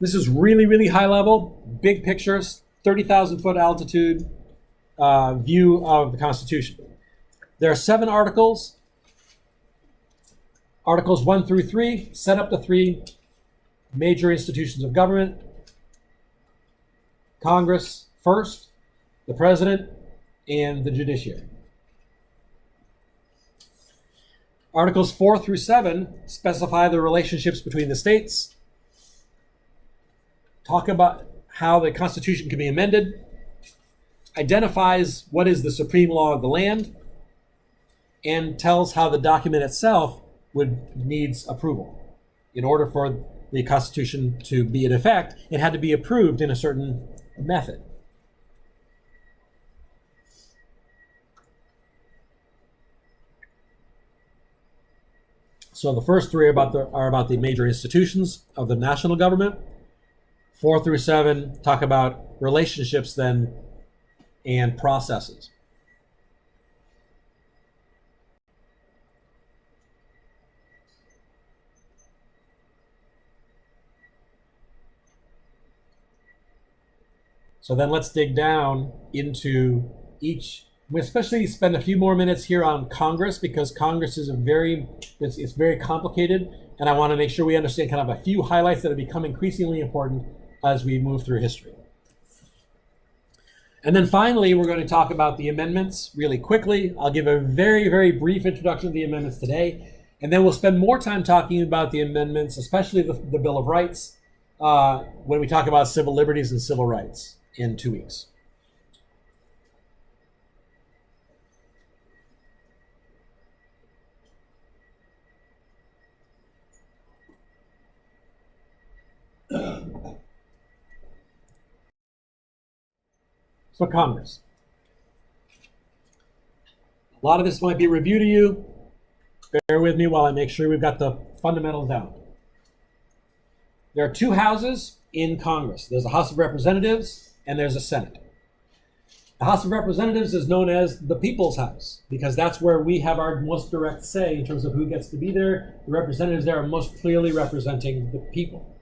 This is really, really high level, big pictures, 30,000 foot altitude view of the Constitution. There are 7 articles. Articles 1 through 3 set up the 3 major institutions of government. Congress first, the president, and the judiciary. Articles 4 through 7 specify the relationships between the states, talk about how the Constitution can be amended, identifies what is the supreme law of the land, and tells how the document itself needs approval. In order for the Constitution to be in effect, it had to be approved in a certain method. So the first 3 are about the major institutions of the national government. 4 through 7 talk about relationships then and processes. So then let's dig down into each. We especially spend a few more minutes here on Congress, because Congress is it's very complicated, and I want to make sure we understand kind of a few highlights that have become increasingly important as we move through history. And then finally, we're going to talk about the amendments really quickly. I'll give a very, very brief introduction to the amendments today, and then we'll spend more time talking about the amendments, especially the Bill of Rights, when we talk about civil liberties and civil rights in 2 weeks. So Congress. A lot of this might be review to you. Bear with me while I make sure we've got the fundamentals down. There are 2 houses in Congress. There's a House of Representatives and there's a Senate. The House of Representatives is known as the People's House because that's where we have our most direct say in terms of who gets to be there. The representatives there are most clearly representing the people.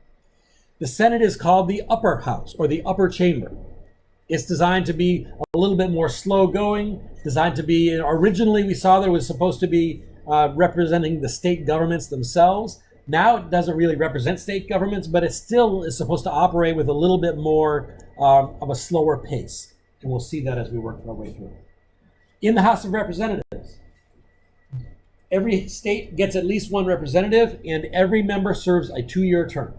The Senate is called the Upper House or the Upper Chamber. It's designed to be a little bit more slow going, designed to be, originally we saw there was supposed to be representing the state governments themselves. Now it doesn't really represent state governments, but it still is supposed to operate with a little bit more of a slower pace. And we'll see that as we work our way through. In the House of Representatives, every state gets at least 1 representative, and every member serves a 2-year term.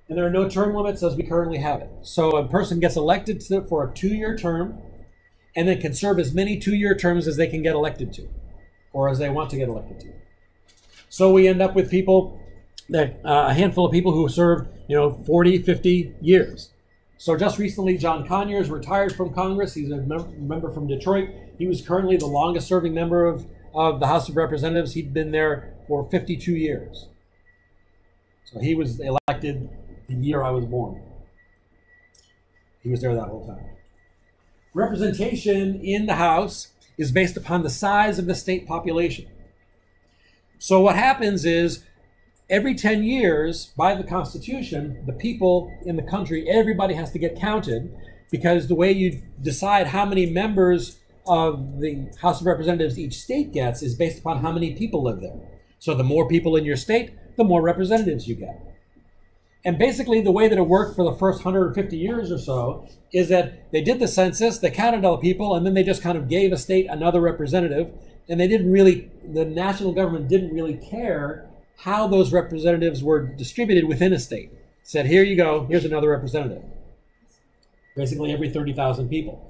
And there are no term limits as we currently have it. So a person gets elected for a 2-year term and then can serve as many 2-year terms as they can get elected to, or as they want to get elected to. So we end up with people, a handful of people who served 40, 50 years. So just recently, John Conyers retired from Congress. He's a member from Detroit. He was currently the longest serving member of the House of Representatives. He'd been there for 52 years. So he was elected the year I was born. He was there that whole time. Representation in the House is based upon the size of the state population. So what happens is every 10 years by the Constitution, the people in the country, everybody has to get counted, because the way you decide how many members of the House of Representatives each state gets is based upon how many people live there. So the more people in your state, the more representatives you get. And basically the way that it worked for the first 150 years or so is that they did the census, they counted all the people, and then they just kind of gave a state another representative. And the national government didn't really care how those representatives were distributed within a state. It said, here you go, here's another representative. Basically every 30,000 people.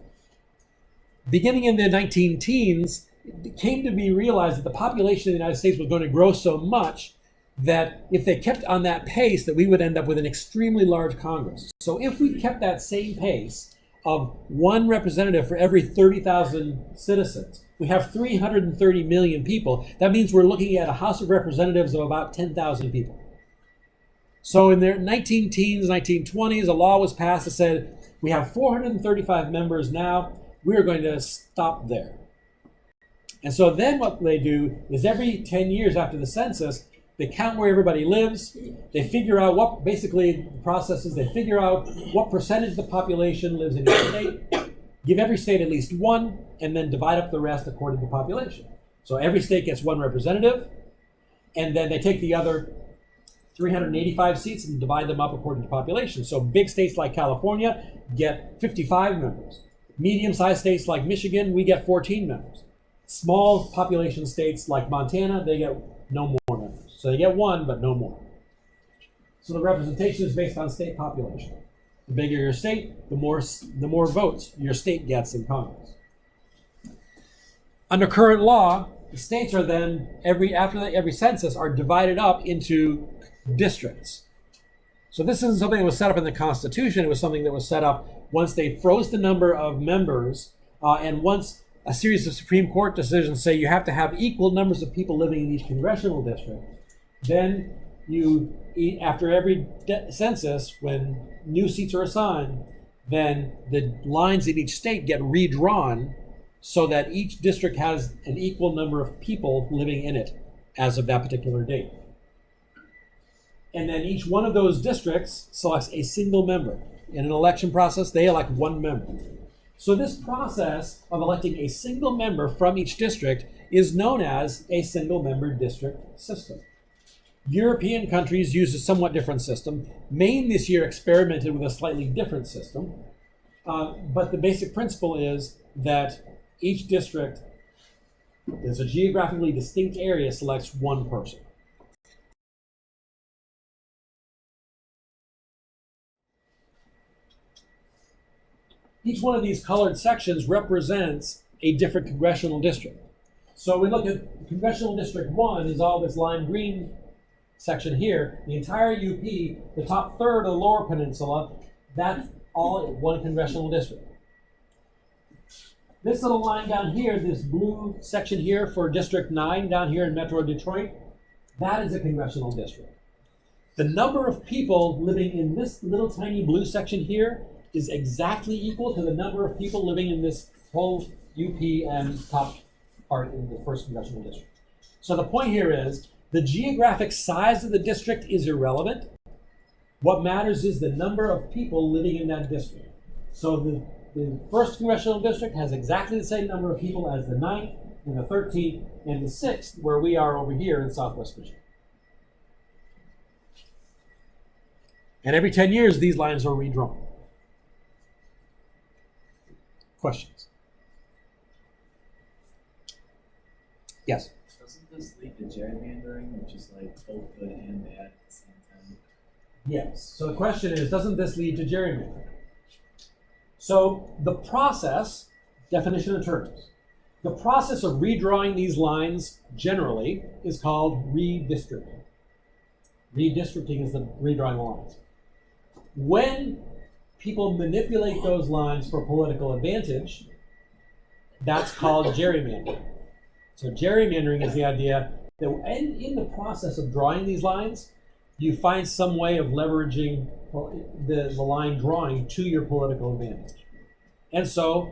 Beginning in the 19-teens, it came to be realized that the population of the United States was going to grow so much that if they kept on that pace, that we would end up with an extremely large Congress. So if we kept that same pace of 1 representative for every 30,000 citizens, we have 330 million people. That means we're looking at a House of Representatives of about 10,000 people. So in the 19-teens, 1920s, a law was passed that said, we have 435 members now, we are going to stop there. And so then what they do is every 10 years after the census, They count where everybody lives. They figure out what, basically, the process is they figure out what percentage of the population lives in each state, give every state at least one, and then divide up the rest according to the population. So every state gets one representative, and then they take the other 385 seats and divide them up according to population. So big states like California get 55 members. Medium-sized states like Michigan, we get 14 members. Small population states like Montana, they get no more members. So they get one, but no more. So the representation is based on state population. The bigger your state, the more votes your state gets in Congress. Under current law, the states are then, every census, are divided up into districts. So this isn't something that was set up in the Constitution. It was something that was set up once they froze the number of members, and once a series of Supreme Court decisions say you have to have equal numbers of people living in each congressional district. Then you, after every census, when new seats are assigned, then the lines in each state get redrawn so that each district has an equal number of people living in it as of that particular date. And then each one of those districts selects a single member. In an election process, they elect one member. So this process of electing a single member from each district is known as a single-member district system. European countries use a somewhat different system. Maine this year experimented with a slightly different system, but the basic principle is that each district, as a geographically distinct area, selects one person. Each one of these colored sections represents a different congressional district. So we look at Congressional District 1 is all this lime green section here. The entire UP, the top third of the lower peninsula, that's all one congressional district. This little line down here, this blue section here for District 9 down here in Metro Detroit, that is a congressional district. The number of people living in this little tiny blue section here is exactly equal to the number of people living in this whole UP and top part in the first congressional district. So the point here is the geographic size of the district is irrelevant. What matters is the number of people living in that district. So the first congressional district has exactly the same number of people as the 9th and the 13th and the 6th, where we are over here in Southwest Michigan. And every 10 years, these lines are redrawn. Questions? Yes? Doesn't this lead to gerrymandering, which is like both good and bad at the same time? Yes. So the question is, doesn't this lead to gerrymandering? So the process, definition of terms, the process of redrawing these lines generally is called redistricting. Redistricting is the redrawing the lines. When people manipulate those lines for political advantage, that's called gerrymandering. So gerrymandering is the idea that in the process of drawing these lines, you find some way of leveraging the line drawing to your political advantage. And so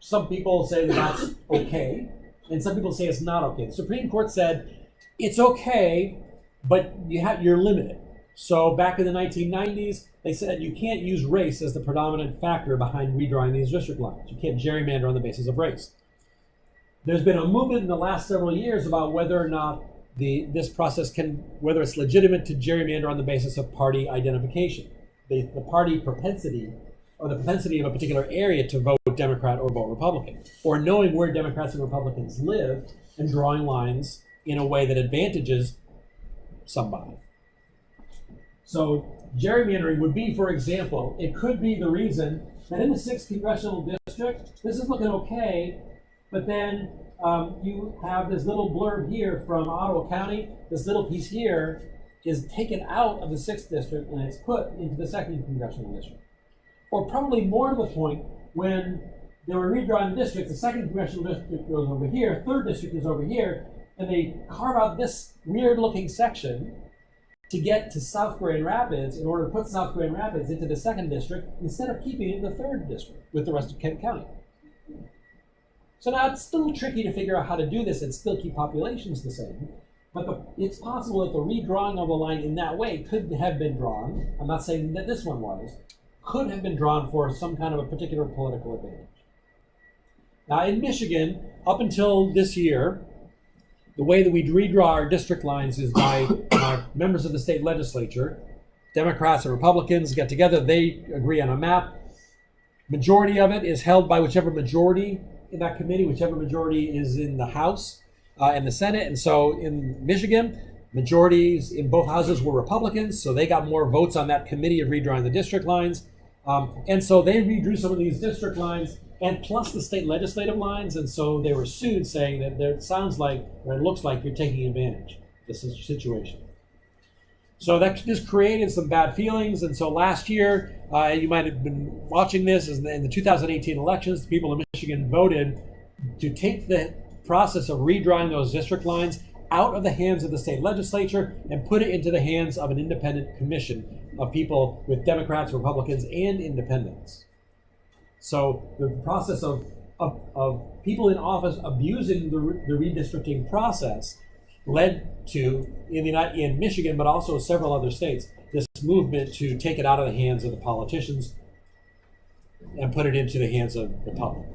some people say that that's okay, and some people say it's not okay. The Supreme Court said it's okay, but you're limited. So back in the 1990s, they said you can't use race as the predominant factor behind redrawing these district lines. You can't gerrymander on the basis of race. There's been a movement in the last several years about whether or not this process whether it's legitimate to gerrymander on the basis of party identification. The party propensity, or the propensity of a particular area to vote Democrat or vote Republican, or knowing where Democrats and Republicans live and drawing lines in a way that advantages somebody. So gerrymandering would be, for example, it could be the reason that in the 6th congressional district, this is looking okay, but then you have this little blurb here from Ottawa County. This little piece here is taken out of the 6th district and it's put into the 2nd congressional district. Or probably more to the point, when they were redrawing the districts, the 2nd congressional district goes over here, 3rd district is over here, and they carve out this weird-looking section to get to South Grand Rapids in order to put South Grand Rapids into the 2nd district instead of keeping it in the 3rd district with the rest of Kent County. So now it's still tricky to figure out how to do this and still keep populations the same. But it's possible that the redrawing of a line in that way could have been drawn. I'm not saying that this one was. Could have been drawn for some kind of a particular political advantage. Now, in Michigan, up until this year, the way that we redraw our district lines is by members of the state legislature. Democrats and Republicans get together. They agree on a map. Majority of it is held by whichever majority in that committee, whichever majority is in the House and the Senate. And so in Michigan, majorities in both houses were Republicans, so they got more votes on that committee of redrawing the district lines. And so they redrew some of these district lines and plus the state legislative lines. And so they were sued saying that it sounds like, or it looks like you're taking advantage of this situation. So that just created some bad feelings. And so last year, you might have been watching this, in the 2018 elections, the people of Michigan voted to take the process of redrawing those district lines out of the hands of the state legislature and put it into the hands of an independent commission of people with Democrats, Republicans, and independents. So the process of people in office abusing the redistricting process led to, in Michigan, but also several other states, this movement to take it out of the hands of the politicians and put it into the hands of the public.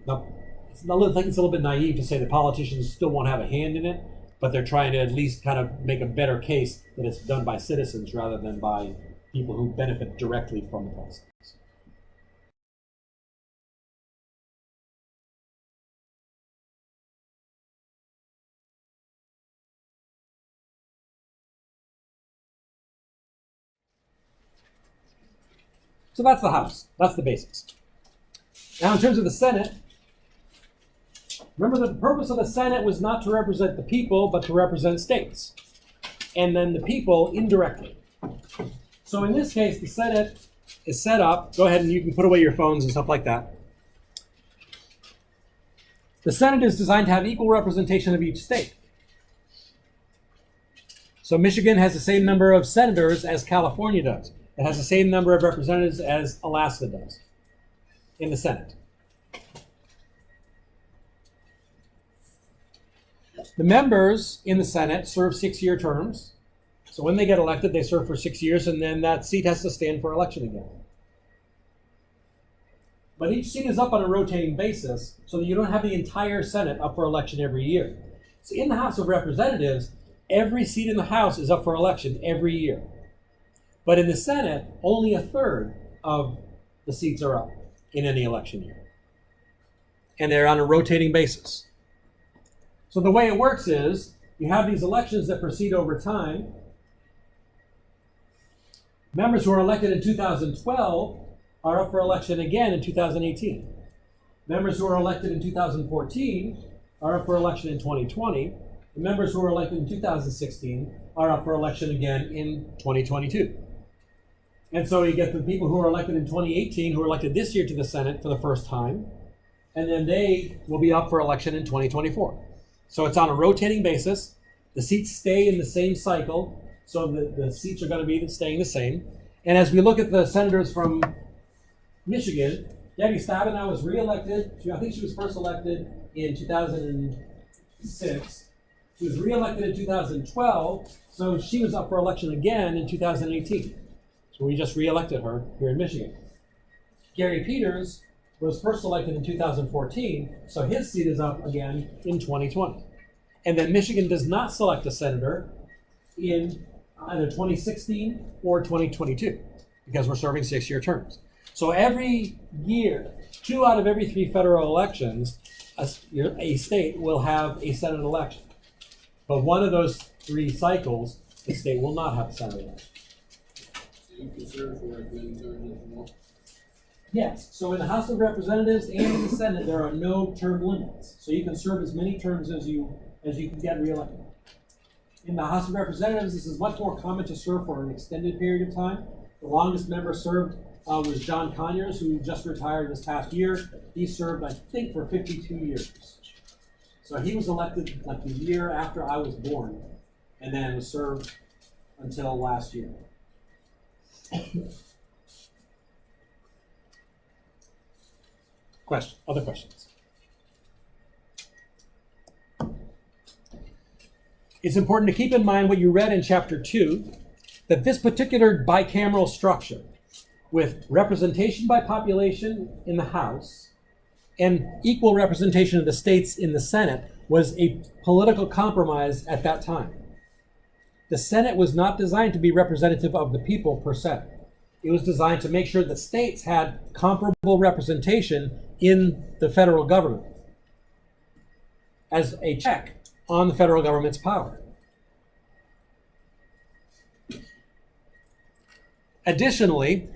Now, I think it's a little bit naive to say the politicians still won't have a hand in it, but they're trying to at least kind of make a better case that it's done by citizens rather than by people who benefit directly from the process. So that's the House. That's the basics. Now, in terms of the Senate, remember that the purpose of the Senate was not to represent the people, but to represent states. And then the people indirectly. So in this case, the Senate is set up. Go ahead and you can put away your phones and stuff like that. The Senate is designed to have equal representation of each state. So Michigan has the same number of senators as California does. It has the same number of representatives as Alaska does in the Senate. The members in the Senate serve 6-year terms. So when they get elected, they serve for 6 years, and then that seat has to stand for election again. But each seat is up on a rotating basis, so that you don't have the entire Senate up for election every year. So in the House of Representatives, every seat in the House is up for election every year. But in the Senate, only a third of the seats are up in any election year. And they're on a rotating basis. So the way it works is you have these elections that proceed over time. Members who are elected in 2012 are up for election again in 2018. Members who are elected in 2014 are up for election in 2020. The members who were elected in 2016 are up for election again in 2022. And so you get the people who are elected in 2018 who are elected this year to the Senate for the first time, and then they will be up for election in 2024. So it's on a rotating basis. The seats stay in the same cycle, so the seats are going to be staying the same. And as we look at the senators from Michigan, Debbie Stabenow was reelected. I think she was first elected in 2006. She was reelected in 2012, so she was up for election again in 2018. So we just reelected her here in Michigan. Gary Peters was first elected in 2014, so his seat is up again in 2020. And then Michigan does not select a senator in either 2016 or 2022 because we're serving 6-year terms. So every year, 2 out of every 3 federal elections, a state will have a Senate election. But one of those 3 cycles, the state will not have a Senate election. You can serve for as many terms as you want. Yes, so in the House of Representatives and in the Senate, there are no term limits. So you can serve as many terms as you can get reelected. In the House of Representatives, this is much more common to serve for an extended period of time. The longest member served was John Conyers, who just retired this past year. He served, I think, for 52 years. So he was elected like the year after I was born, and then was served until last year. Other questions? it's important to keep in mind what you read in chapter 2, that this particular bicameral structure with representation by population in the House and equal representation of the states in the Senate was a political compromise at that time. The Senate was not designed to be representative of the people per se. It was designed to make sure that states had comparable representation in the federal government as a check on the federal government's power. Additionally,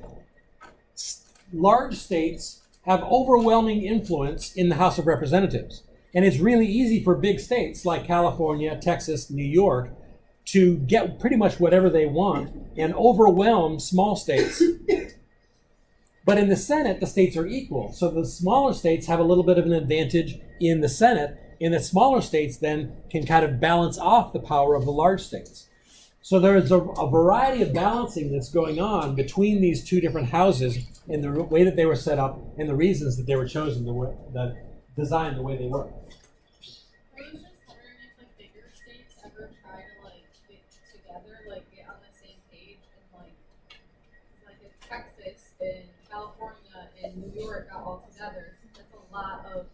large states have overwhelming influence in the House of Representatives. And it's really easy for big states like California, Texas, New York to get pretty much whatever they want and overwhelm small states. But in the Senate, the states are equal. So the smaller states have a little bit of an advantage in the Senate, and the smaller states then can kind of balance off the power of the large states. So there's a variety of balancing that's going on between these two different houses in the way that they were set up and the reasons that they were chosen, the designed the way they were. I was just wondering if like bigger states ever try to like get together, like get on the same page, and like if Texas and California and New York got all together, that's a lot of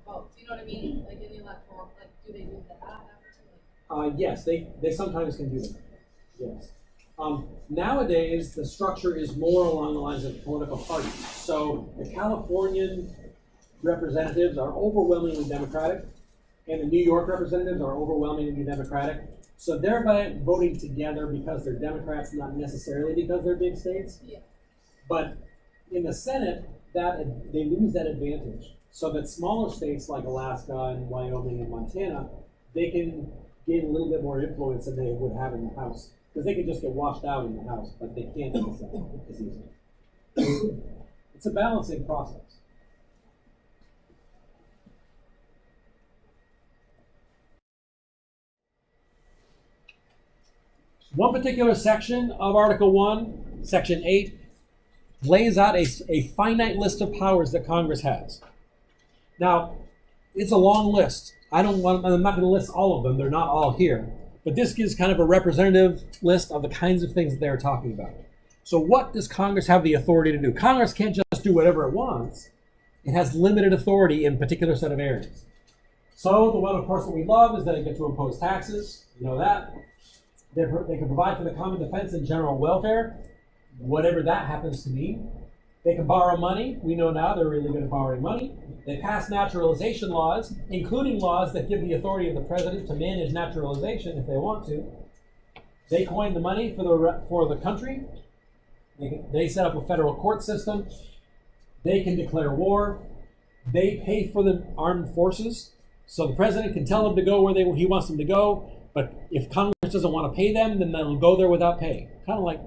votes. You know what I mean? Like in the electoral, like do they do that ever? Yes, they sometimes can do that. Yes. Nowadays, the structure is more along the lines of political parties. So the Californian representatives are overwhelmingly Democratic, and the New York representatives are overwhelmingly Democratic. So they're voting together because they're Democrats, not necessarily because they're big states. Yeah. But in the Senate, they lose that advantage. So that smaller states like Alaska and Wyoming and Montana, they can gain a little bit more influence than they would have in the House. Because they can just get washed out in the House, but they can't in the Senate as easily. It's a balancing process. One particular section of Article 1, Section 8, lays out a finite list of powers that Congress has. Now, it's a long list. I'm not going to list all of them. They're not all here. But this gives kind of a representative list of the kinds of things that they're talking about. So what does Congress have the authority to do? Congress can't just do whatever it wants. It has limited authority in a particular set of areas. So the one, of course, that we love is that they get to impose taxes. You know that. They can provide for the common defense and general welfare, whatever that happens to mean. They can borrow money. We know now they're really good at borrowing money. They pass naturalization laws, including laws that give the authority of the president to manage naturalization if they want to. They coin the money for the country. They set up a federal court system. They can declare war. They pay for the armed forces. So the president can tell them to go where he wants them to go. But if Congress doesn't want to pay them, then they'll go there without pay. Kind of like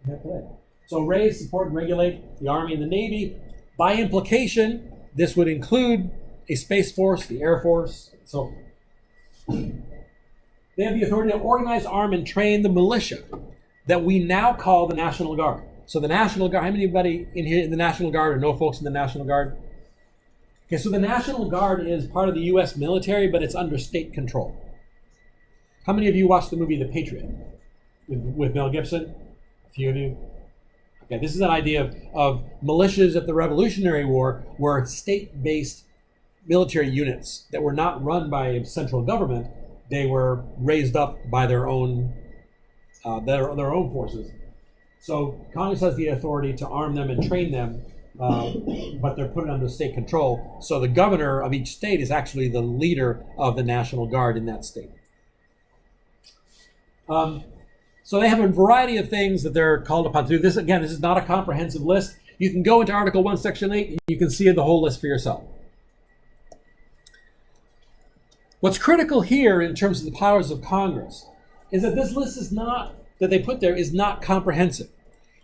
today. So raise, support, and regulate the Army and the Navy. By implication, this would include a Space Force, the Air Force, and so forth. They have the authority to organize, arm, and train the militia that we now call the National Guard. So the National Guard, how many anybody in here in the National Guard or know folks in the National Guard? Okay, so the National Guard is part of the U.S. military, but it's under state control. How many of you watched the movie The Patriot with Mel Gibson? A few of you. Okay, this is an idea of militias at the Revolutionary War were state-based military units that were not run by central government. They were raised up by their own forces. So Congress has the authority to arm them and train them, but they're put under state control. So the governor of each state is actually the leader of the National Guard in that state. So they have a variety of things that they're called upon to do. This is not a comprehensive list. You can go into Article 1, Section 8, and you can see the whole list for yourself. What's critical here in terms of the powers of Congress is that this list that they put there is not comprehensive.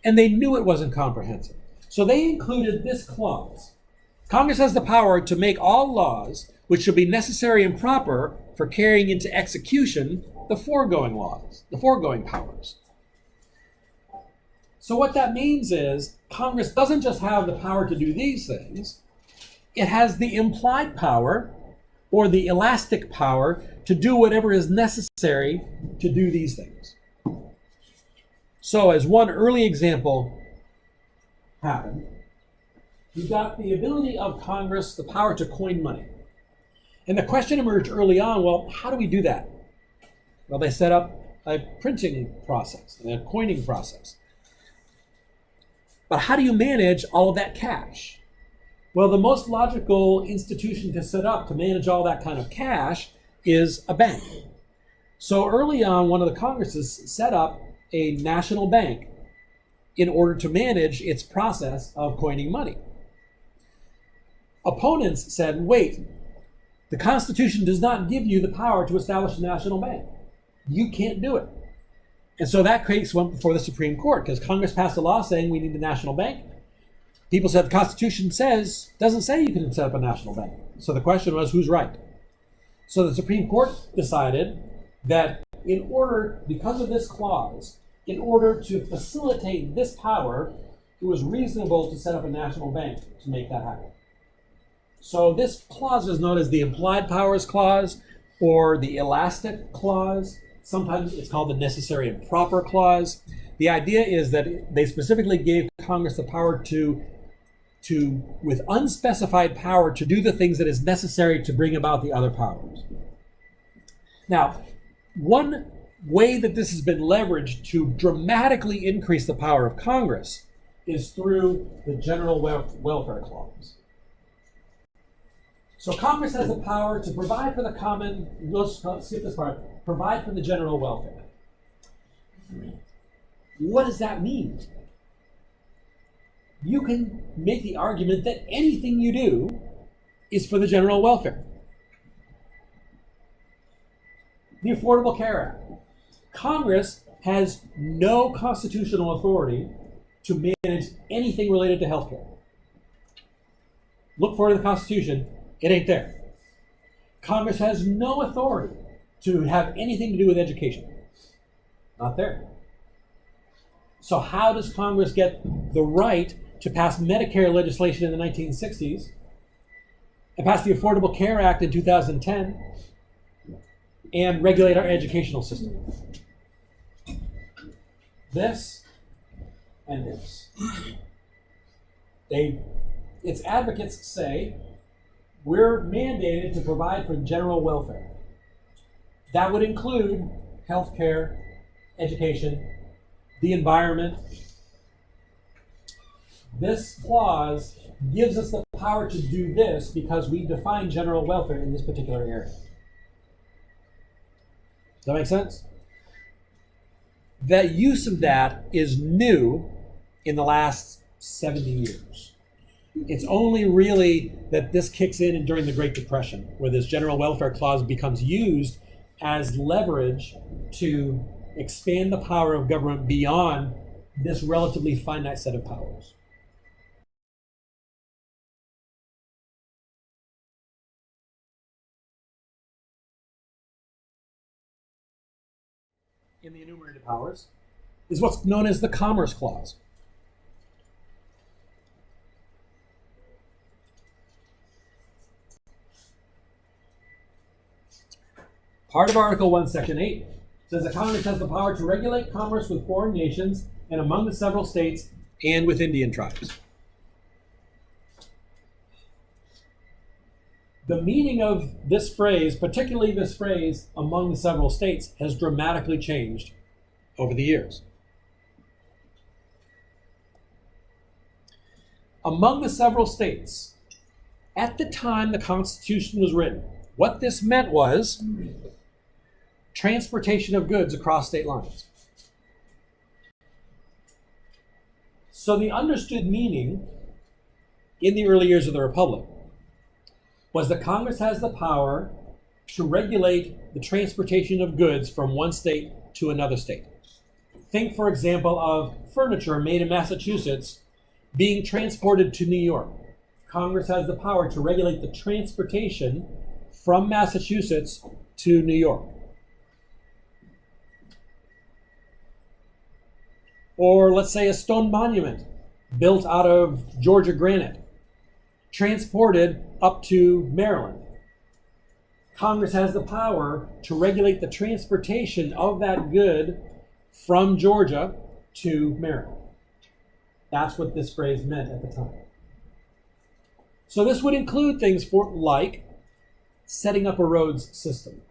And they knew it wasn't comprehensive. So they included this clause. Congress has the power to make all laws which shall be necessary and proper for carrying into execution the foregoing laws, the foregoing powers. So what that means is Congress doesn't just have the power to do these things, it has the implied power or the elastic power to do whatever is necessary to do these things. So as one early example happened, you got the ability of Congress, the power to coin money. And the question emerged early on, well, how do we do that? Well, they set up a printing process and a coining process. But how do you manage all of that cash? Well, the most logical institution to set up to manage all that kind of cash is a bank. So early on, one of the Congresses set up a national bank in order to manage its process of coining money. Opponents said, wait, the Constitution does not give you the power to establish a national bank. You can't do it. And so that case went before the Supreme Court because Congress passed a law saying we need a national bank. People said the Constitution doesn't say you can set up a national bank. So the question was, who's right? So the Supreme Court decided that because of this clause, in order to facilitate this power, it was reasonable to set up a national bank to make that happen. So this clause is known as the Implied Powers Clause or the Elastic Clause. Sometimes it's called the Necessary and Proper Clause. The idea is that they specifically gave Congress the power with unspecified power to do the things that is necessary to bring about the other powers. Now, one way that this has been leveraged to dramatically increase the power of Congress is through the General Welfare Clause. So Congress has the power to provide for the common, let's skip this part, provide for the general welfare. What does that mean? You can make the argument that anything you do is for the general welfare. The Affordable Care Act. Congress has no constitutional authority to manage anything related to health care. Look for it in the Constitution. It ain't there. Congress has no authority to have anything to do with education. Not there. So how does Congress get the right to pass Medicare legislation in the 1960s and pass the Affordable Care Act in 2010 and regulate our educational system? This and this. Its advocates say, we're mandated to provide for general welfare. That would include health care, education, the environment. This clause gives us the power to do this because we define general welfare in this particular area. Does that make sense? The use of that is new in the last 70 years. It's only really that this kicks in during the Great Depression, where this general welfare clause becomes used as leverage to expand the power of government beyond this relatively finite set of powers. In the enumerated powers is what's known as the Commerce Clause. Part of Article 1, Section 8 says that Congress has the power to regulate commerce with foreign nations and among the several states and with Indian tribes. The meaning of this phrase, particularly this phrase, among the several states, has dramatically changed over the years. Among the several states, at the time the Constitution was written, what this meant was transportation of goods across state lines. So the understood meaning in the early years of the Republic was that Congress has the power to regulate the transportation of goods from one state to another state. Think, for example, of furniture made in Massachusetts being transported to New York. Congress has the power to regulate the transportation from Massachusetts to New York. Or let's say a stone monument built out of Georgia granite, transported up to Maryland. Congress has the power to regulate the transportation of that good from Georgia to Maryland. That's what this phrase meant at the time. So this would include things like setting up a roads system.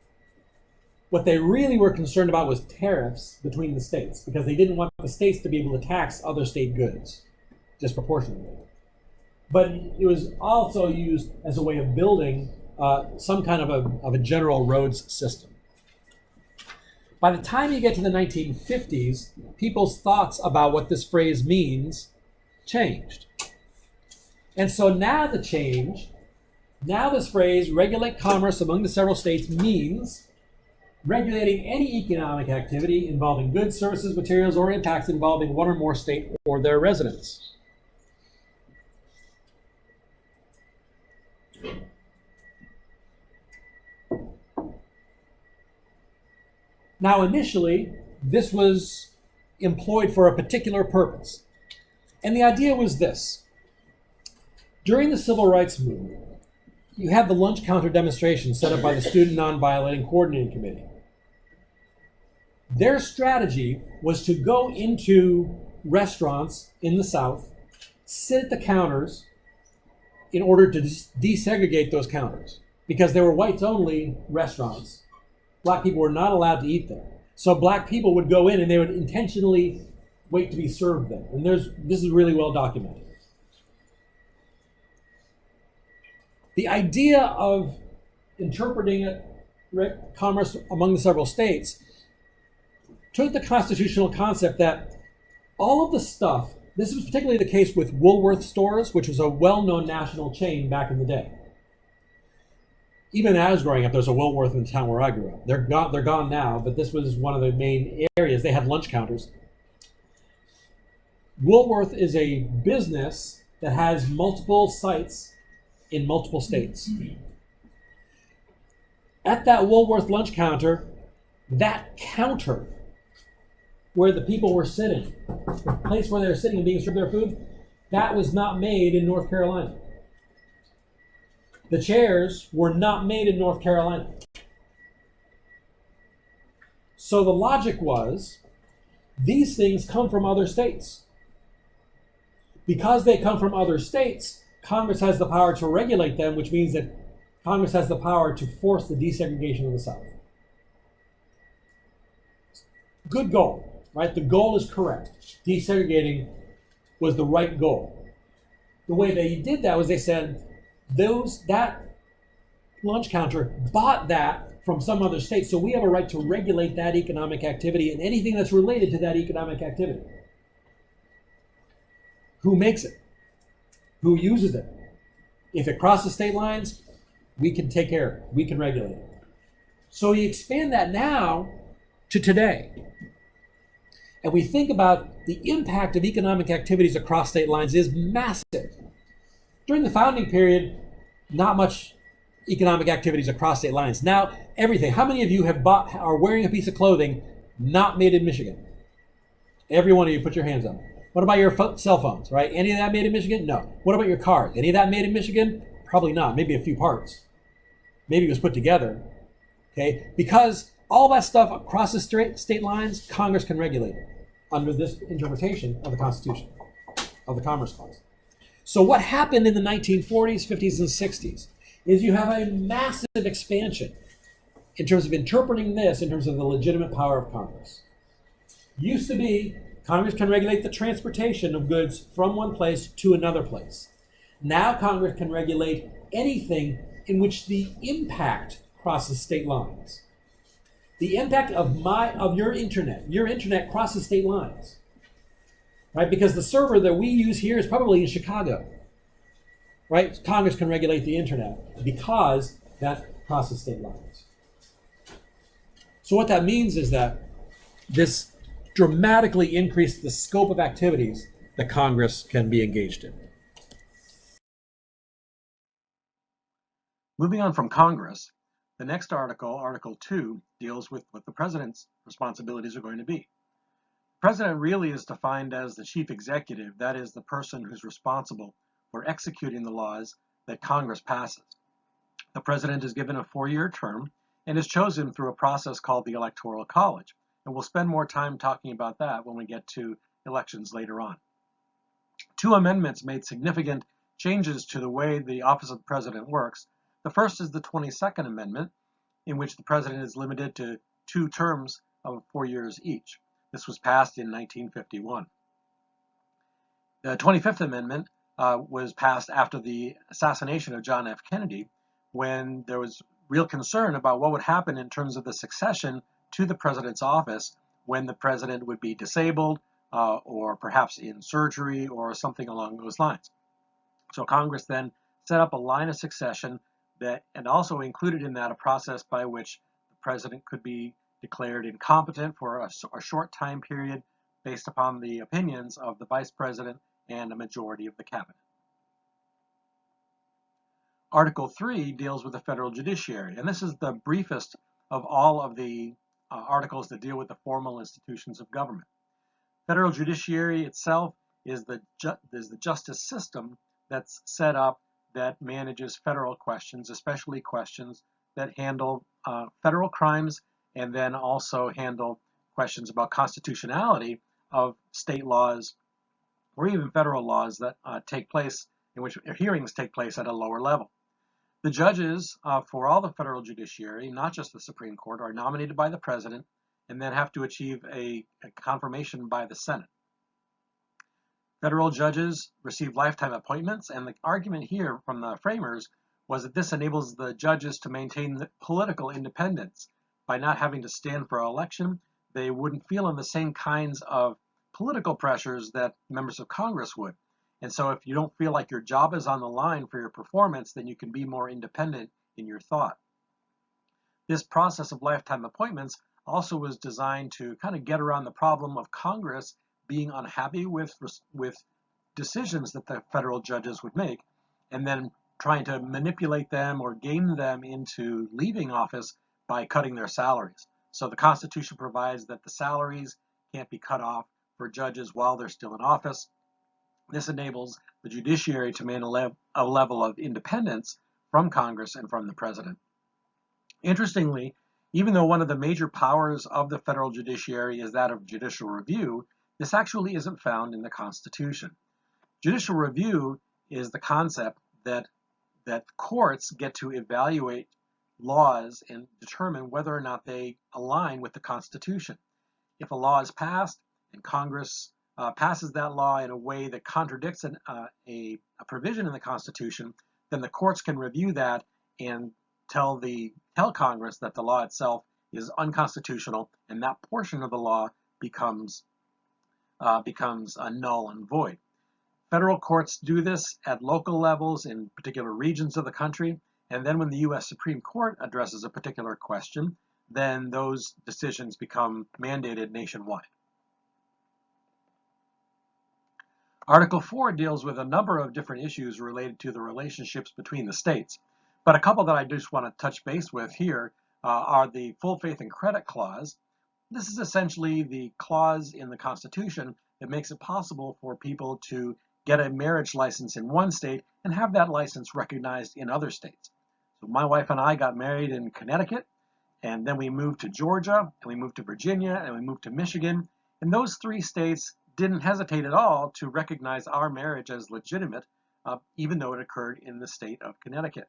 What they really were concerned about was tariffs between the states, because they didn't want the states to be able to tax other state goods disproportionately. But it was also used as a way of building some kind of a general roads system. By the time you get to the 1950s, people's thoughts about what this phrase means changed. And so now this phrase, regulate commerce among the several states, means regulating any economic activity involving goods, services, materials, or impacts involving one or more state or their residents. Now, initially, this was employed for a particular purpose. And the idea was this. During the Civil Rights Movement, you had the lunch counter demonstration set up by the Student Nonviolent Coordinating Committee. Their strategy was to go into restaurants in the South, sit at the counters in order to desegregate those counters, because they were whites-only restaurants. Black people were not allowed to eat there. So black people would go in and they would intentionally wait to be served there. And this is really well documented. The idea of interpreting commerce among the several states took the constitutional concept that all of the stuff, this was particularly the case with Woolworth stores, which was a well-known national chain back in the day. Even when I was growing up, there was a Woolworth in the town where I grew up. They're gone now, but this was one of the main areas. They had lunch counters. Woolworth is a business that has multiple sites in multiple states. At that Woolworth lunch counter, that counter where the people were sitting, the place where they were sitting and being served their food, that was not made in North Carolina. The chairs were not made in North Carolina. So the logic was, these things come from other states. Because they come from other states, Congress has the power to regulate them, which means that Congress has the power to force the desegregation of the South. Good goal, right? The goal is correct. Desegregating was the right goal. The way they did that was they said, that lunch counter bought that from some other state, so we have a right to regulate that economic activity and anything that's related to that economic activity. Who makes it? Who uses it? If it crosses state lines, we can take care of it. We can regulate it. So you expand that now to today. And we think about the impact of economic activities across state lines is massive. During the founding period, not much economic activities across state lines. Now, everything. How many of you are wearing a piece of clothing not made in Michigan? Every one of you, put your hands up. What about your cell phones, right? Any of that made in Michigan? No. What about your cars? Any of that made in Michigan? Probably not. Maybe a few parts. Maybe it was put together. Okay? Because all that stuff across the state lines, Congress can regulate it under this interpretation of the Constitution, of the Commerce Clause. So what happened in the 1940s, 50s, and 60s is you have a massive expansion in terms of interpreting this in terms of the legitimate power of Congress. Used to be, Congress can regulate the transportation of goods from one place to another place. Now Congress can regulate anything in which the impact crosses state lines. The impact of your internet crosses state lines. Right? Because the server that we use here is probably in Chicago. Right? Congress can regulate the internet because that crosses state lines. So what that means is that this dramatically increased the scope of activities that Congress can be engaged in. Moving on from Congress, the next article, Article 2, deals with what the president's responsibilities are going to be. The president really is defined as the chief executive, that is, the person who's responsible for executing the laws that Congress passes. The president is given a 4-year term and is chosen through a process called the Electoral College. And we'll spend more time talking about that when we get to elections later on. 2 amendments made significant changes to the way the office of the president works. The first is the 22nd Amendment, in which the president is limited to 2 terms of 4 years each. This was passed in 1951. The 25th Amendment was passed after the assassination of John F. Kennedy, when there was real concern about what would happen in terms of the succession to the president's office when the president would be disabled or perhaps in surgery or something along those lines. So Congress then set up a line of succession and also included in that a process by which the president could be declared incompetent for a short time period based upon the opinions of the vice president and a majority of the cabinet. Article 3 deals with the federal judiciary, and this is the briefest of all of the articles that deal with the formal institutions of government. Federal judiciary itself is the justice system that's set up that manages federal questions, especially questions that handle federal crimes and then also handle questions about constitutionality of state laws or even federal laws that take place, in which hearings take place at a lower level. The judges for all the federal judiciary, not just the Supreme Court, are nominated by the president and then have to achieve a confirmation by the Senate. Federal judges receive lifetime appointments, and the argument here from the framers was that this enables the judges to maintain the political independence. By not having to stand for election, they wouldn't feel in the same kinds of political pressures that members of Congress would. And so if you don't feel like your job is on the line for your performance, then you can be more independent in your thought. This process of lifetime appointments also was designed to kind of get around the problem of Congress being unhappy with decisions that the federal judges would make, and then trying to manipulate them or game them into leaving office by cutting their salaries. So the Constitution provides that the salaries can't be cut off for judges while they're still in office. This enables the judiciary to maintain a level of independence from Congress and from the president. Interestingly, even though one of the major powers of the federal judiciary is that of judicial review, this actually isn't found in the Constitution. Judicial review is the concept that courts get to evaluate laws and determine whether or not they align with the Constitution. If a law is passed and Congress passes that law in a way that contradicts a provision in the Constitution, then the courts can review that and tell Congress that the law itself is unconstitutional, and that portion of the law becomes null and void. Federal courts do this at local levels in particular regions of the country, and then when the U.S. Supreme Court addresses a particular question, then those decisions become mandated nationwide. Article 4 deals with a number of different issues related to the relationships between the states, but a couple that I just want to touch base with here are the full faith and credit clause. This is essentially the clause in the Constitution that makes it possible for people to get a marriage license in one state and have that license recognized in other states. So my wife and I got married in Connecticut, and then we moved to Georgia, and we moved to Virginia, and we moved to Michigan. And those 3 states didn't hesitate at all to recognize our marriage as legitimate, even though it occurred in the state of Connecticut.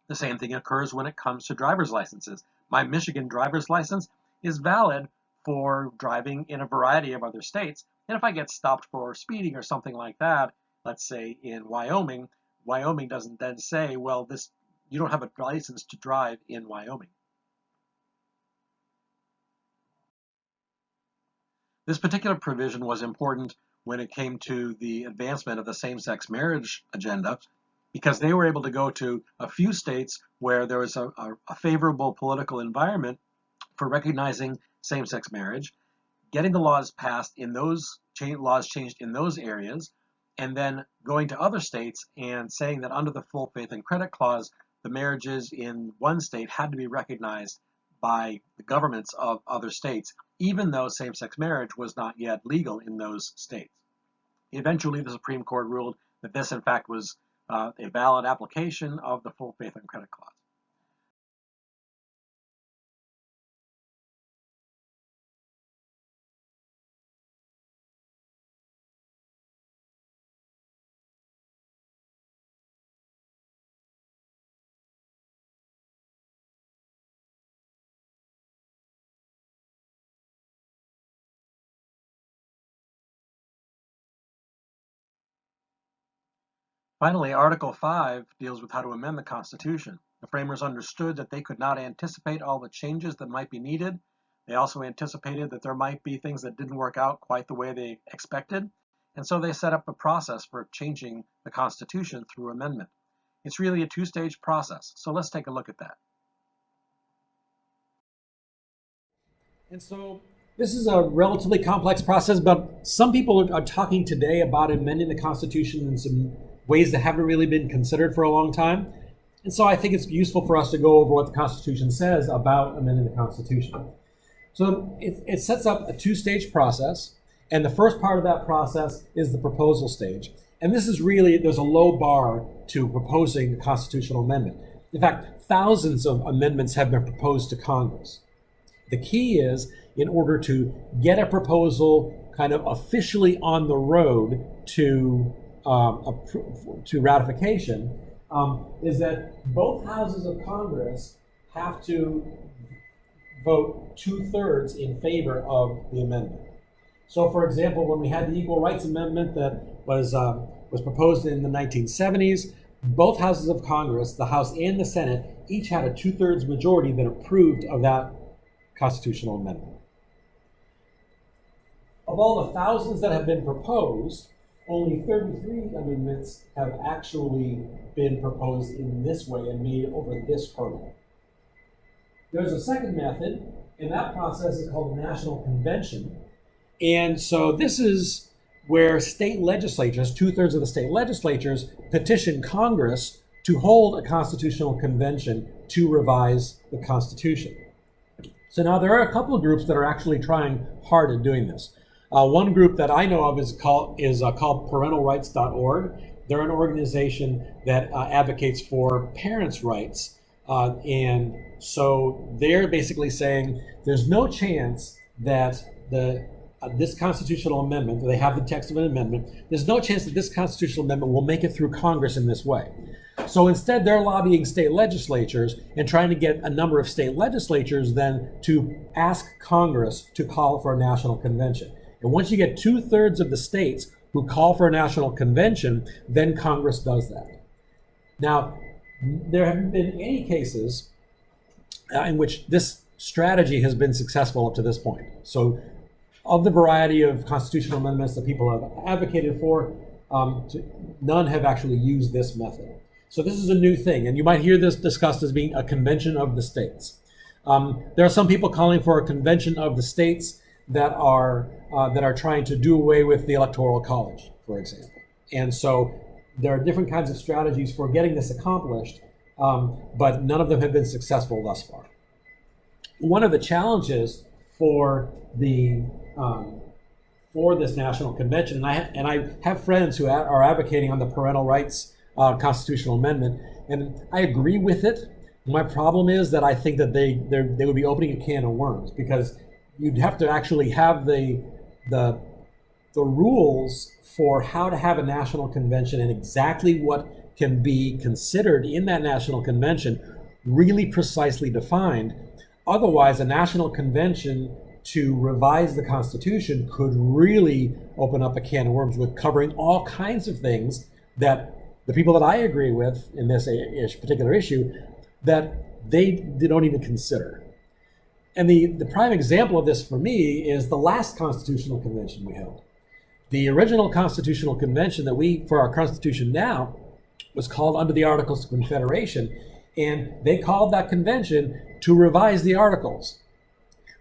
The same thing occurs when it comes to driver's licenses. My Michigan driver's license is valid for driving in a variety of other states. And if I get stopped for speeding or something like that, let's say in Wyoming, Wyoming doesn't then say, well, you don't have a license to drive in Wyoming. This particular provision was important when it came to the advancement of the same-sex marriage agenda, because they were able to go to a few states where there was a favorable political environment for recognizing same-sex marriage, getting the laws passed in those laws changed in those areas, and then going to other states and saying that under the full faith and credit clause, the marriages in one state had to be recognized by the governments of other states, even though same-sex marriage was not yet legal in those states. Eventually, the Supreme Court ruled that this, in fact, was a valid application of the full faith and credit clause. Finally, Article 5 deals with how to amend the Constitution. The framers understood that they could not anticipate all the changes that might be needed. They also anticipated that there might be things that didn't work out quite the way they expected, and so they set up a process for changing the Constitution through amendment. It's really a two-stage process, so let's take a look at that. And so this is a relatively complex process, but some people are talking today about amending the Constitution in some ways that haven't really been considered for a long time. And so I think it's useful for us to go over what the Constitution says about amending the Constitution. So it sets up a two-stage process, and the first part of that process is the proposal stage. And this is really, there's a low bar to proposing a constitutional amendment. In fact, thousands of amendments have been proposed to Congress. The key is, in order to get a proposal kind of officially on the road to ratification, is that both houses of Congress have to vote 2/3 in favor of the amendment. So, for example, when we had the Equal Rights Amendment that was proposed in the 1970s, both houses of Congress, the House and the Senate, each had a 2/3 majority that approved of that constitutional amendment. Of all the thousands that have been proposed, only 33 amendments have actually been proposed in this way and made over this hurdle. There's a second method, and that process is called the National Convention. And so this is where state legislatures, 2/3 of the state legislatures, petition Congress to hold a constitutional convention to revise the Constitution. So now there are a couple of groups that are actually trying hard at doing this. One group that I know of is called parentalrights.org. They're an organization that advocates for parents' rights. And so they're basically saying there's no chance that this constitutional amendment, they have the text of an amendment, there's no chance that this constitutional amendment will make it through Congress in this way. So instead, they're lobbying state legislatures and trying to get a number of state legislatures then to ask Congress to call for a national convention. And once you get 2/3 of the states who call for a national convention, then Congress does that. Now, there haven't been any cases in which this strategy has been successful up to this point. So of the variety of constitutional amendments that people have advocated for, none have actually used this method. So this is a new thing, and you might hear this discussed as being a convention of the states. There are some people calling for a convention of the states that are trying to do away with the Electoral College, for example. And so there are different kinds of strategies for getting this accomplished, but none of them have been successful thus far. One of the challenges for this national convention, and I have friends who are advocating on the parental rights constitutional amendment, and I agree with it. My problem is that I think that they would be opening a can of worms, because you'd have to actually have the rules for how to have a national convention and exactly what can be considered in that national convention really precisely defined. Otherwise, a national convention to revise the Constitution could really open up a can of worms with covering all kinds of things that the people that I agree with in this particular issue, that they don't even consider. And the prime example of this for me is the last constitutional convention we held. The original constitutional convention that for our Constitution now, was called under the Articles of Confederation, and they called that convention to revise the Articles.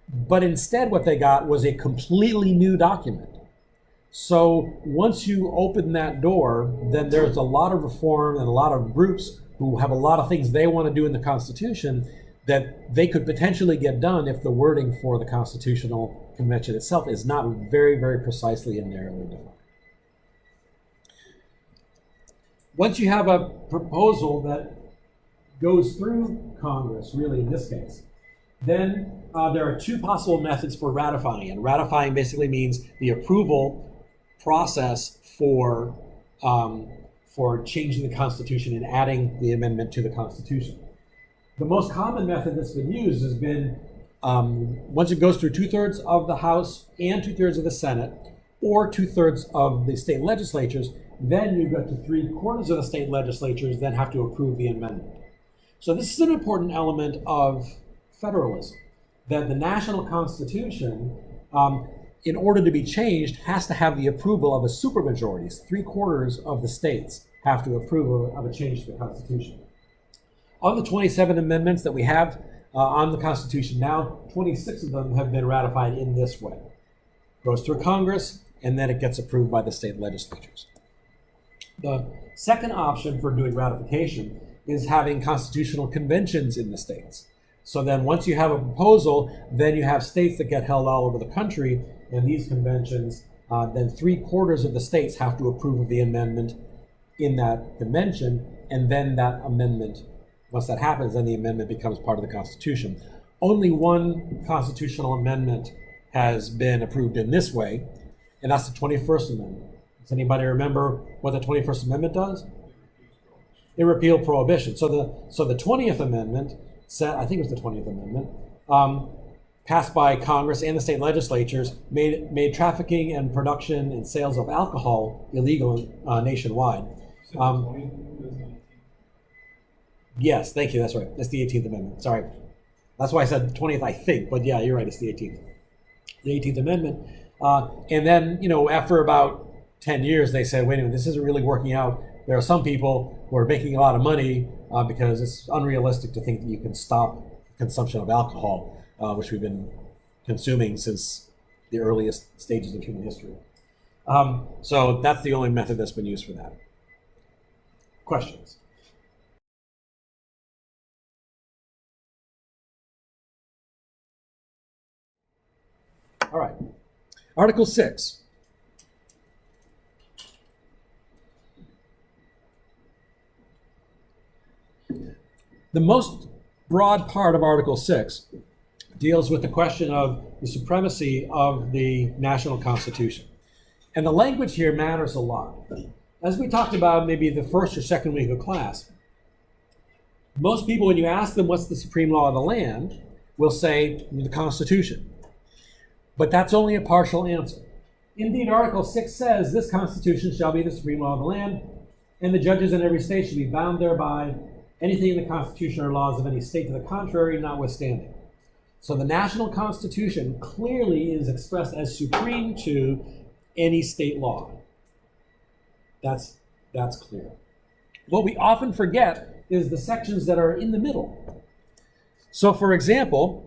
But instead what they got was a completely new document. So once you open that door, then there's a lot of reform and a lot of groups who have a lot of things they want to do in the Constitution that they could potentially get done if the wording for the Constitutional Convention itself is not very, very precisely and narrowly defined. Once you have a proposal that goes through Congress, really in this case, then there are two possible methods for ratifying it. Ratifying basically means the approval process for changing the Constitution and adding the amendment to the Constitution. The most common method that's been used has been once it goes through 2/3 of the House and 2/3 of the Senate, or 2/3 of the state legislatures, then you go to 3/4 of the state legislatures then have to approve the amendment. So this is an important element of federalism, that the national constitution, in order to be changed, has to have the approval of a supermajority. 3/4 of the states have to approve of a change to the Constitution. Of the 27 amendments that we have on the Constitution now, 26 of them have been ratified in this way. Goes through Congress, and then it gets approved by the state legislatures. The second option for doing ratification is having constitutional conventions in the states. So then once you have a proposal, then you have states that get held all over the country, and these conventions, then 3/4 of the states have to approve of the amendment in that convention, and then that amendment, once that happens, then the amendment becomes part of the Constitution. Only one constitutional amendment has been approved in this way, and that's the 21st Amendment. Does anybody remember what the 21st Amendment does? It repealed prohibition. So the 20th Amendment, I think it was the 20th Amendment, passed by Congress and the state legislatures, made trafficking and production and sales of alcohol illegal nationwide. Yes, thank you, that's right. That's the 18th Amendment, sorry. That's why I said 20th, I think, but yeah, you're right, it's the 18th. The 18th Amendment. And then, after about 10 years, they said, wait a minute, this isn't really working out. There are some people who are making a lot of money because it's unrealistic to think that you can stop consumption of alcohol, which we've been consuming since the earliest stages of human history. So that's the only method that's been used for that. Questions? All right. Article 6. The most broad part of Article 6 deals with the question of the supremacy of the national constitution. And the language here matters a lot. As we talked about maybe the first or second week of class, most people, when you ask them what's the supreme law of the land, will say the Constitution. But that's only a partial answer. Indeed, Article 6 says this Constitution shall be the supreme law of the land, and the judges in every state shall be bound thereby, anything in the Constitution or laws of any state to the contrary notwithstanding. So the national Constitution clearly is expressed as supreme to any state law. That's clear. What we often forget is the sections that are in the middle. So for example,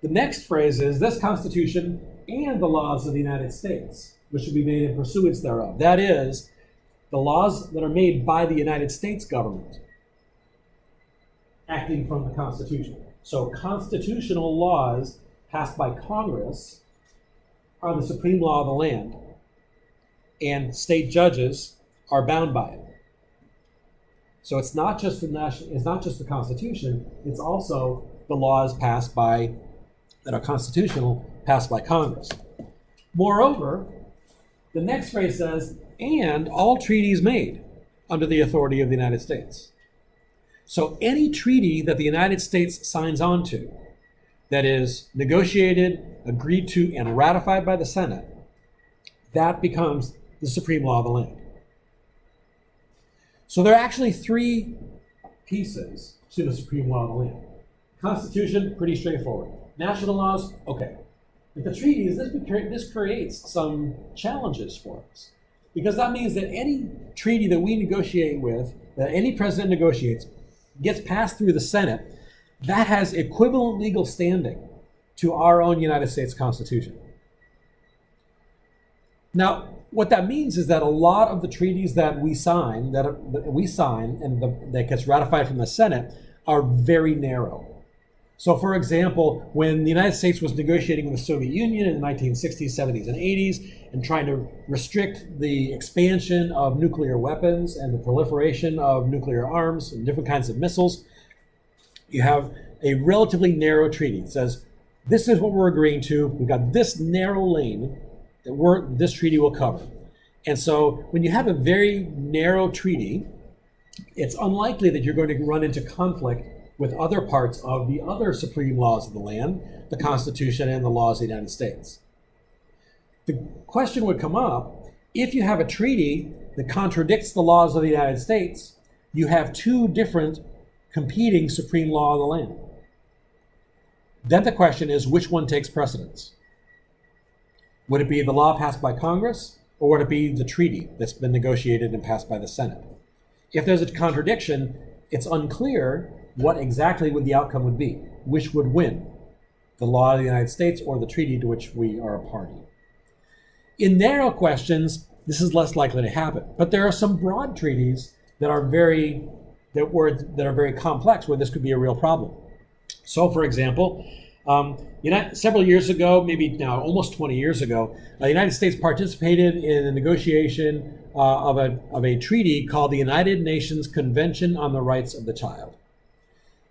the next phrase is this Constitution and the laws of the United States, which should be made in pursuance thereof. That is, the laws that are made by the United States government, acting from the Constitution. So constitutional laws passed by Congress are the supreme law of the land, and state judges are bound by it. So it's not just the Constitution, it's also the laws that are constitutional, passed by Congress. Moreover, the next phrase says, and all treaties made under the authority of the United States. So any treaty that the United States signs on to that is negotiated, agreed to, and ratified by the Senate, that becomes the supreme law of the land. So there are actually three pieces to the supreme law of the land. Constitution, pretty straightforward. National laws, okay. But the treaties, this creates some challenges for us. Because that means that any treaty that we negotiate with, that any president negotiates, gets passed through the Senate, that has equivalent legal standing to our own United States Constitution. Now, what that means is that a lot of the treaties that we sign, that gets ratified from the Senate, are very narrow. So, for example, when the United States was negotiating with the Soviet Union in the 1960s, 70s, and 80s, and trying to restrict the expansion of nuclear weapons and the proliferation of nuclear arms and different kinds of missiles, you have a relatively narrow treaty. It says, this is what we're agreeing to. We've got this narrow lane that this treaty will cover. And so when you have a very narrow treaty, it's unlikely that you're going to run into conflict with other parts of the other supreme laws of the land, the Constitution and the laws of the United States. The question would come up, if you have a treaty that contradicts the laws of the United States, you have two different competing supreme law of the land. Then the question is, which one takes precedence? Would it be the law passed by Congress, or would it be the treaty that's been negotiated and passed by the Senate? If there's a contradiction, it's unclear what exactly would the outcome would be. Which would win, the law of the United States or the treaty to which we are a party? In narrow questions, this is less likely to happen. But there are some broad treaties that are very complex where this could be a real problem. So, for example, several years ago, maybe now almost 20 years ago, the United States participated in a negotiation of a treaty called the United Nations Convention on the Rights of the Child.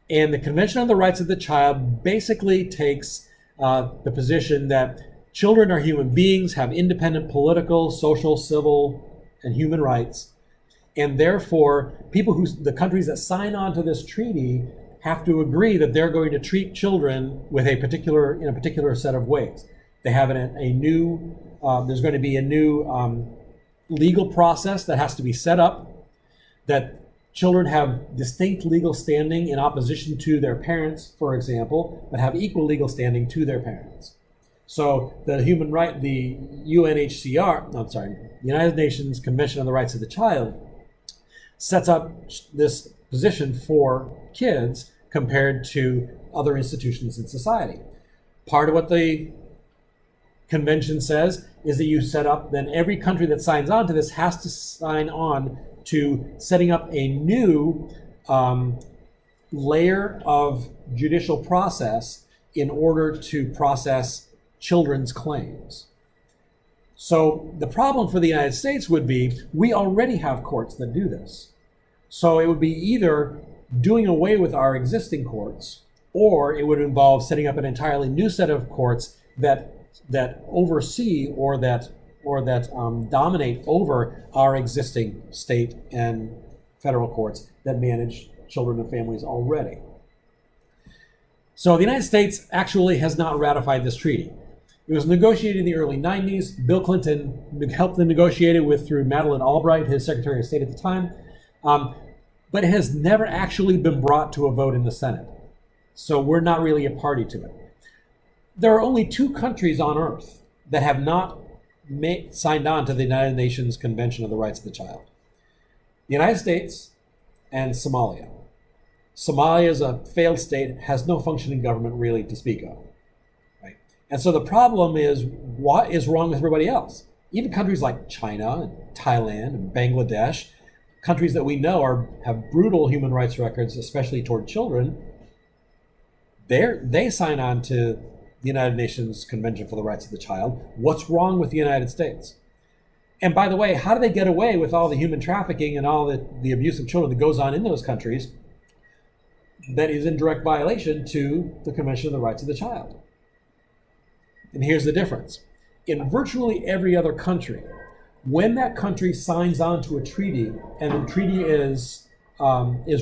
And the Convention on the Rights of the Child basically takes the position that children are human beings, have independent political, social, civil, and human rights. And therefore, the countries that sign on to this treaty have to agree that they're going to treat children in a particular set of ways. They have there's going to be a new legal process that has to be set up, that children have distinct legal standing in opposition to their parents, for example, but have equal legal standing to their parents. So the United Nations Convention on the Rights of the Child sets up this position for kids compared to other institutions in society. Part of what the convention says is that you set up, then every country that signs on to this has to sign on to setting up a new layer of judicial process in order to process children's claims. So the problem for the United States would be, we already have courts that do this. So it would be either doing away with our existing courts, or it would involve setting up an entirely new set of courts that oversee or that dominate over our existing state and federal courts that manage children and families already. So the United States actually has not ratified this treaty. It was negotiated in the early 90s. Bill Clinton helped them negotiate it through Madeleine Albright, his Secretary of State at the time. But it has never actually been brought to a vote in the Senate. So we're not really a party to it. There are only two countries on earth that have not signed on to the United Nations Convention on the Rights of the Child: the United States and Somalia. Somalia is a failed state, has no functioning government really to speak of. Right? And so the problem is, what is wrong with everybody else? Even countries like China and Thailand and Bangladesh, countries that we know have brutal human rights records, especially toward children, they sign on to the United Nations Convention for the Rights of the Child. What's wrong with the United States? And by the way, how do they get away with all the human trafficking and all the abuse of children that goes on in those countries that is in direct violation to the Convention on the Rights of the Child? And here's the difference. In virtually every other country, when that country signs on to a treaty and the treaty is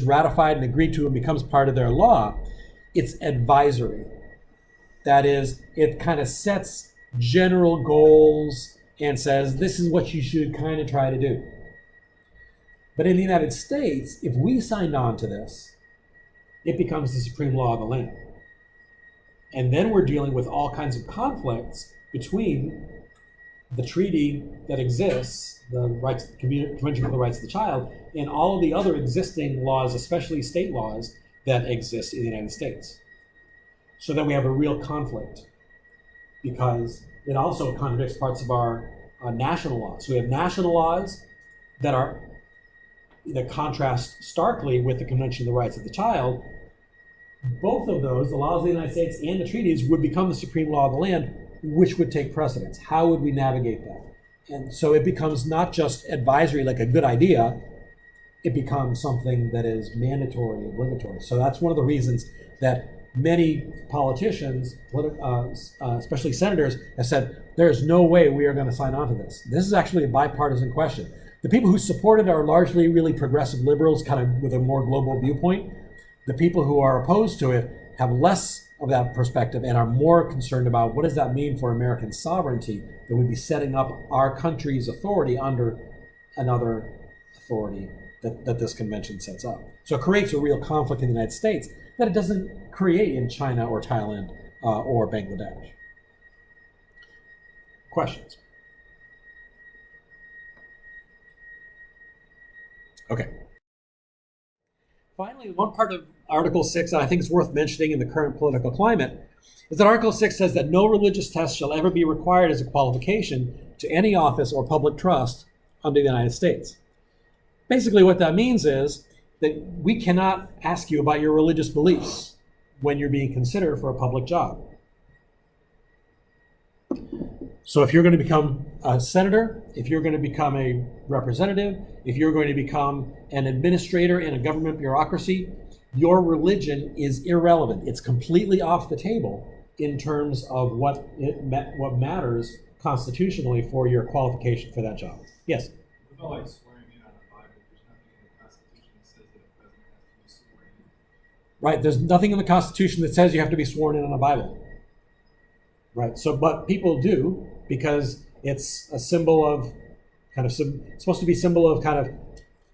ratified and agreed to and becomes part of their law, it's advisory. That is, it kind of sets general goals and says, this is what you should kind of try to do. But in the United States, if we signed on to this, it becomes the supreme law of the land. And then we're dealing with all kinds of conflicts between the treaty that exists, the Convention for the Rights of the Child, and all of the other existing laws, especially state laws, that exist in the United States. So that we have a real conflict, because it also contradicts parts of our national laws. So we have national laws that contrast starkly with the Convention on the Rights of the Child. Both of those, the laws of the United States and the treaties, would become the supreme law of the land, which would take precedence. How would we navigate that? And so it becomes not just advisory, like a good idea, it becomes something that is mandatory, obligatory. So that's one of the reasons that many politicians, especially senators, have said, there's no way we are going to sign on to this. This is actually a bipartisan question. The people who support it are largely really progressive liberals, kind of with a more global viewpoint. The people who are opposed to it have less of that perspective and are more concerned about what does that mean for American sovereignty, that we'd be setting up our country's authority under another authority that this convention sets up. So it creates a real conflict in the United States that it doesn't create in China or Thailand or Bangladesh. Questions? Okay. Finally, one part of Article 6 that I think is worth mentioning in the current political climate is that Article 6 says that no religious test shall ever be required as a qualification to any office or public trust under the United States. Basically, what that means is that we cannot ask you about your religious beliefs when you're being considered for a public job. So if you're going to become a senator, if you're going to become a representative, if you're going to become an administrator in a government bureaucracy, your religion is irrelevant. It's completely off the table in terms of what matters constitutionally for your qualification for that job. Yes? What about like swearing in on a Bible? There's nothing in the Constitution that says that a president has to be sworn in. Right, there's nothing in the Constitution that says you have to be sworn in on a Bible. Right, so, but people do, because it's a symbol of it's supposed to be a symbol of kind of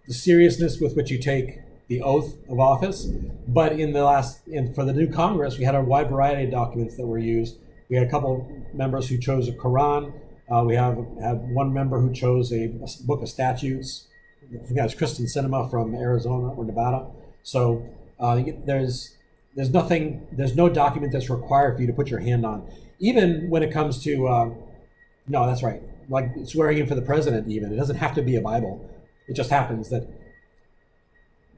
the seriousness with which you take the oath of office. But for the new Congress, we had a wide variety of documents that were used. We had a couple members who chose a Quran. We had one member who chose a book of statutes. I think that was Kristen Sinema from Arizona or Nevada. So there's no document that's required for you to put your hand on. Even when it comes to, no, that's right, like swearing in for the president even. It doesn't have to be a Bible. It just happens that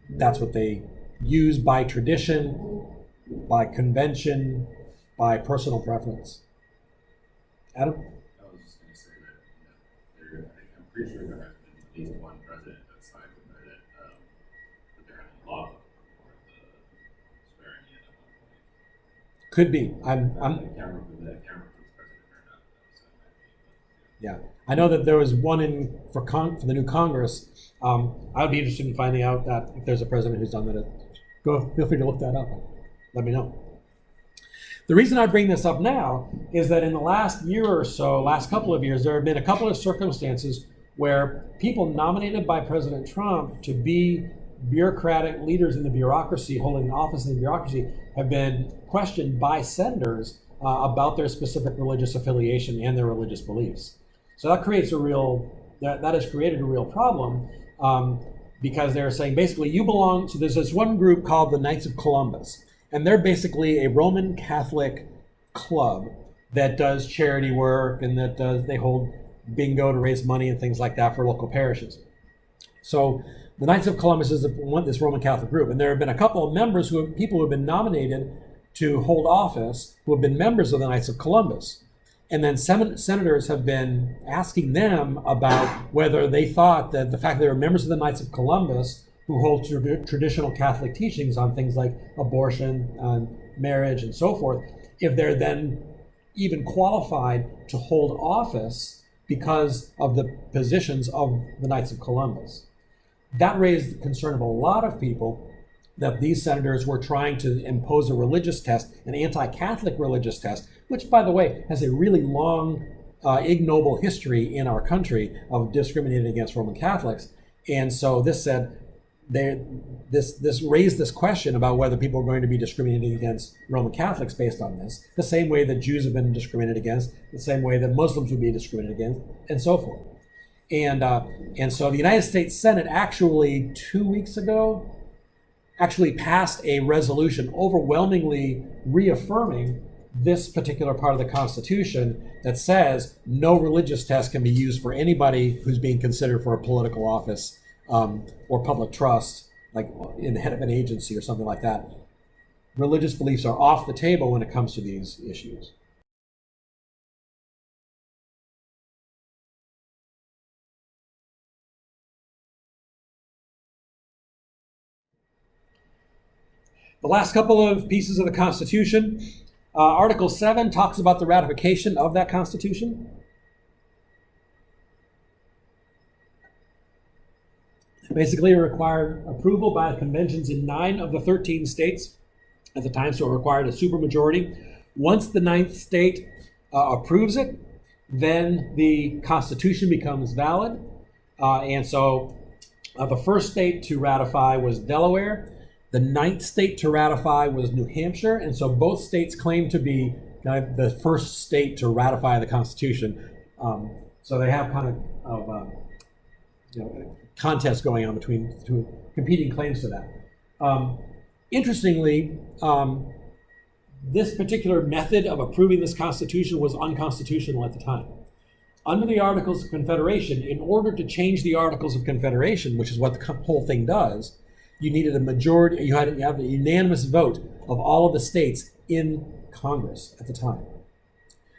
that's what they use by tradition, by convention, by personal preference. Adam? I was just going to say that I'm pretty sure there has been at least one president that signed that there had a law for the swearing in at one point. Could be. I can't remember who the president or not. Yeah, I know that there was one for the new Congress. I would be interested in finding out that if there's a president who's done that. Feel free to look that up. Let me know. The reason I bring this up now is that in the last year or so, last couple of years, there have been a couple of circumstances where people nominated by President Trump to be bureaucratic leaders in the bureaucracy, holding office in the bureaucracy, have been questioned by senators about their specific religious affiliation and their religious beliefs. So that creates that has created a real problem because they're saying basically you belong. So there's this one group called the Knights of Columbus, and they're basically a Roman Catholic club that does charity work and they hold bingo to raise money and things like that for local parishes. So the Knights of Columbus is this Roman Catholic group, and there have been a couple of members people who have been nominated to hold office who have been members of the Knights of Columbus. And then senators have been asking them about whether they thought that the fact that they were members of the Knights of Columbus who hold traditional Catholic teachings on things like abortion, marriage, and so forth, if they're then even qualified to hold office because of the positions of the Knights of Columbus. That raised the concern of a lot of people that these senators were trying to impose a religious test, an anti-Catholic religious test, which, by the way, has a really long, ignoble history in our country of discriminating against Roman Catholics. And so this raised this question about whether people are going to be discriminating against Roman Catholics based on this, the same way that Jews have been discriminated against, the same way that Muslims would be discriminated against, and so forth. And so the United States Senate actually 2 weeks ago passed a resolution overwhelmingly reaffirming this particular part of the Constitution that says no religious test can be used for anybody who's being considered for a political office or public trust, like in the head of an agency or something like that. Religious beliefs are off the table when it comes to these issues. The last couple of pieces of the Constitution. Article 7 talks about the ratification of that Constitution. Basically, it required approval by the conventions in 9 of the 13 states at the time, so it required a supermajority. Once the 9th state approves it, then the Constitution becomes valid. And so the first state to ratify was Delaware. The 9th state to ratify was New Hampshire. And so both states claim to be the first state to ratify the Constitution. So they have kind of contest going on between two competing claims to that. Interestingly, this particular method of approving this Constitution was unconstitutional at the time. Under the Articles of Confederation, in order to change the Articles of Confederation, which is what the whole thing does, you needed a majority, you had to have a unanimous vote of all of the states in Congress at the time.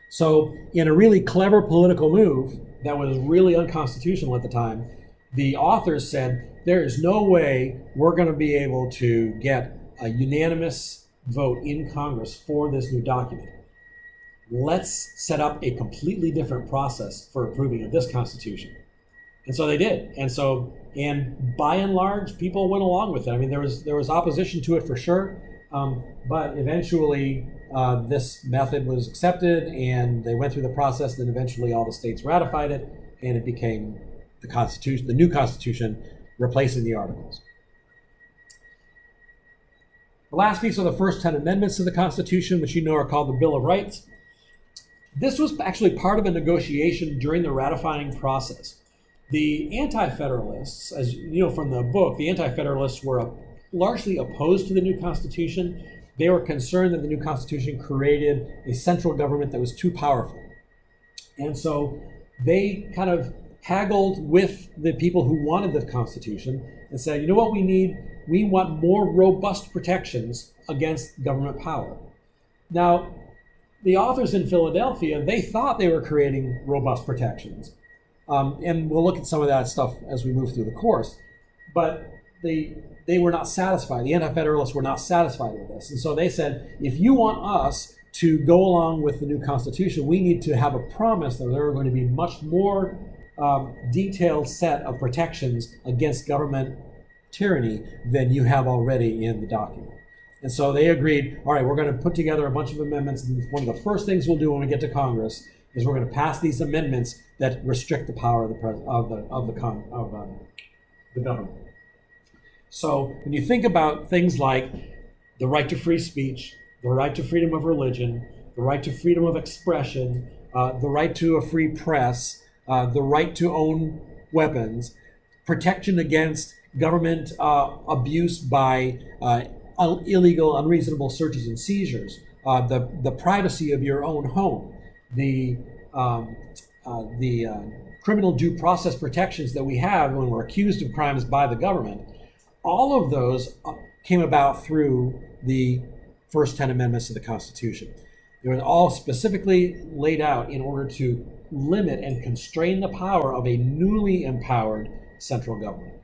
So in a really clever political move that was really unconstitutional at the time, the authors said, there is no way we're going to be able to get a unanimous vote in Congress for this new document. Let's set up a completely different process for approving of this Constitution. And so they did. And by and large, people went along with it. I mean, there was opposition to it for sure, but eventually this method was accepted, and they went through the process. Then eventually, all the states ratified it, and it became the Constitution, the new Constitution, replacing the Articles. The last piece are the first 10 amendments to the Constitution, which you know are called the Bill of Rights. This was actually part of a negotiation during the ratifying process. The Anti-Federalists, as you know from the book, the Anti-Federalists were largely opposed to the new Constitution. They were concerned that the new Constitution created a central government that was too powerful. And so they kind of haggled with the people who wanted the Constitution and said, you know what we need? We want more robust protections against government power. Now, the authors in Philadelphia, they thought they were creating robust protections. And we'll look at some of that stuff as we move through the course. But they were not satisfied. The Anti-Federalists were not satisfied with this. And so they said, if you want us to go along with the new Constitution, we need to have a promise that there are going to be much more detailed set of protections against government tyranny than you have already in the document. And so they agreed, all right, we're going to put together a bunch of amendments. And one of the first things we'll do when we get to Congress is we're going to pass these amendments that restrict the power of the government. So when you think about things like the right to free speech, the right to freedom of religion, the right to freedom of expression, the right to a free press, the right to own weapons, protection against government abuse by illegal, unreasonable searches and seizures, the privacy of your own home, the criminal due process protections that we have when we're accused of crimes by the government, all of those came about through the first 10 amendments to the Constitution. They were all specifically laid out in order to limit and constrain the power of a newly empowered central government.